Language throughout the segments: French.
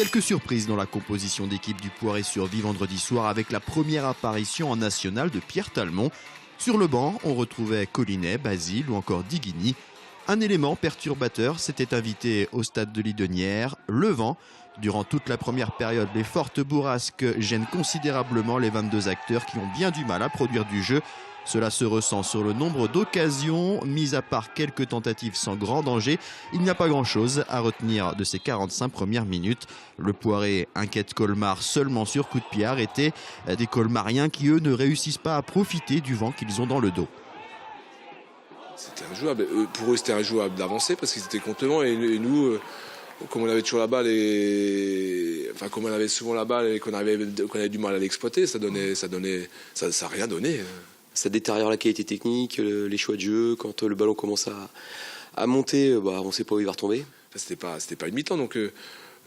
Quelques surprises dans la composition d'équipe du Poiré survit vendredi soir avec la première apparition en national de Pierre Talmont. Sur le banc, on retrouvait Collinet, Basile ou encore Diguigny. Un élément perturbateur s'était invité au stade de Lidonnière, le vent. Durant toute la première période, les fortes bourrasques gênent considérablement les 22 acteurs qui ont bien du mal à produire du jeu. Cela se ressent sur le nombre d'occasions, mis à part quelques tentatives sans grand danger. Il n'y a pas grand-chose à retenir de ces 45 premières minutes. Le Poiré inquiète Colmar seulement sur coup de pied arrêté. Des Colmariens qui, eux, ne réussissent pas à profiter du vent qu'ils ont dans le dos. C'était injouable. Pour eux, c'était injouable d'avancer parce qu'ils étaient contre le vent et nous, comme on avait toujours la balle comme on avait souvent la balle et qu'on avait du mal à l'exploiter, ça a rien donné. Ça détériore la qualité technique, les choix de jeu. Quand le ballon commence à monter, on ne sait pas où il va retomber. C'était pas une mi-temps, donc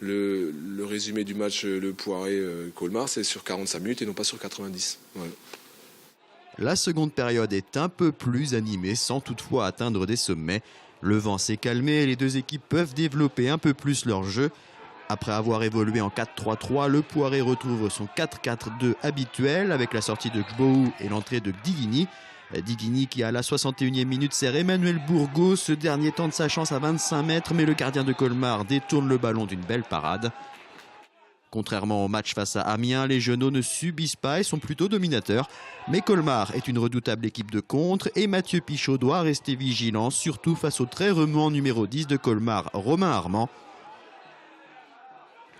le résumé du match, le Poiré-Colmar, c'est sur 45 minutes et non pas sur 90. Voilà. La seconde période est un peu plus animée sans toutefois atteindre des sommets. Le vent s'est calmé et les deux équipes peuvent développer un peu plus leur jeu. Après avoir évolué en 4-3-3, le Poiré retrouve son 4-4-2 habituel avec la sortie de Gbou et l'entrée de Diguigny. Diguigny qui à la 61e minute sert Emmanuel Bourgault. Ce dernier tente sa chance à 25 mètres mais le gardien de Colmar détourne le ballon d'une belle parade. Contrairement au match face à Amiens, les Genots ne subissent pas et sont plutôt dominateurs. Mais Colmar est une redoutable équipe de contre et Mathieu Pichot doit rester vigilant, surtout face au très remuant numéro 10 de Colmar, Romain Armand.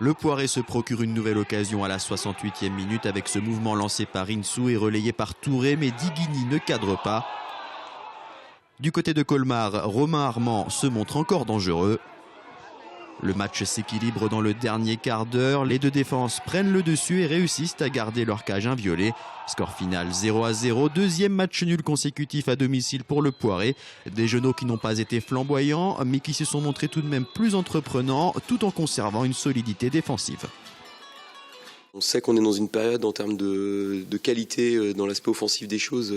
Le Poiré se procure une nouvelle occasion à la 68e minute avec ce mouvement lancé par Insou et relayé par Touré, mais Diguigny ne cadre pas. Du côté de Colmar, Romain Armand se montre encore dangereux. Le match s'équilibre dans le dernier quart d'heure. Les deux défenses prennent le dessus et réussissent à garder leur cage inviolée. Score final 0-0. Deuxième match nul consécutif à domicile pour le Poiré. Des Genots qui n'ont pas été flamboyants, mais qui se sont montrés tout de même plus entreprenants, tout en conservant une solidité défensive. On sait qu'on est dans une période en termes de qualité dans l'aspect offensif des choses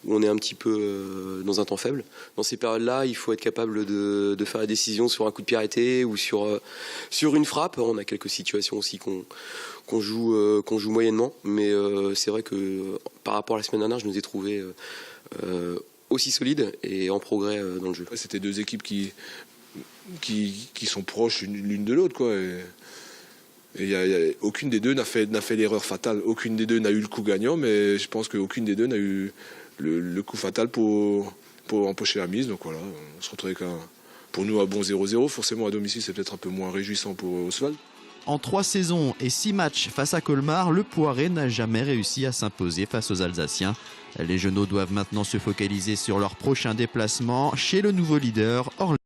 où on est un petit peu dans un temps faible. Dans ces périodes-là, il faut être capable de faire la décision sur un coup de pied arrêté ou sur une frappe. On a quelques situations aussi qu'on joue moyennement, mais c'est vrai que par rapport à la semaine dernière, je nous ai trouvés aussi solides et en progrès dans le jeu. C'était deux équipes qui sont proches l'une de l'autre, quoi. Et aucune des deux n'a fait l'erreur fatale. Aucune des deux n'a eu le coup gagnant, mais je pense qu'aucune des deux n'a eu le coup fatal pour empocher la mise. Donc voilà, on se retrouvait pour nous à bon 0-0. Forcément à domicile, c'est peut-être un peu moins réjouissant pour Oswald. En 3 saisons et 6 matchs face à Colmar, le Poiré n'a jamais réussi à s'imposer face aux Alsaciens. Les Genots doivent maintenant se focaliser sur leur prochain déplacement chez le nouveau leader Orléans.